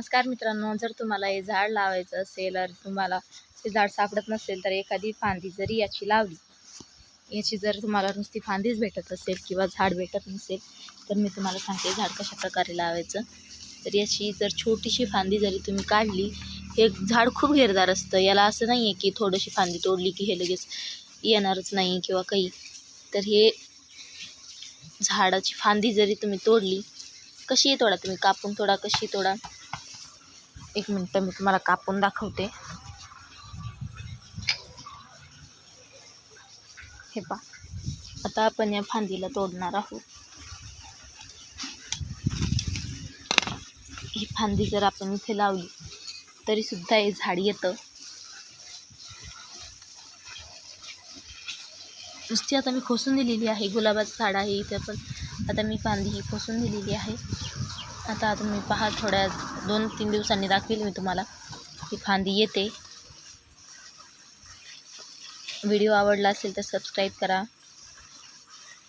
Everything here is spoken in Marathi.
नमस्कार मित्रांनो, जर तुम्हाला हे झाड लावायचं असेल आणि तुम्हाला ते झाड सापडत नसेल तर एखादी फांदी जरी याची लावली, याची जर तुम्हाला नुसती फांदीच भेटत असेल किंवा झाड भेटत नसेल तर मी तुम्हाला सांगते झाड कशा प्रकारे लावायचं। तर याची जर छोटीशी फांदी जरी तुम्ही काढली, हे झाड खूप घेरदार असतं। याला असं नाही आहे की थोडीशी फांदी तोडली की हे लगेच येणारच नाही किंवा काही। तर हे झाडाची फांदी जरी तुम्ही तोडली, कशी तोडा तुम्ही, कापून तोडा, कशी तोडा, एक मिनिट मी तुम्हाला कापून दाखवते। हे पहा, आता आपण या फांदीला तोडणार आहोत। ही फांदी जर आपण इथे लावली तरी सुद्धा हे झाड येतं। नुसती आता मी खोसून दिलेली आहे, गुलाबाचं झाड आहे इथे, पण आता मी फांदी ही खोसून दिलेली आहे। आता तुम्ही पहा, थोड्या 2-3 दिवसांनी दाखवेल मी तुम्हाला ही फांदी येते। व्हिडिओ आवडला असेल तर सबस्क्राईब करा।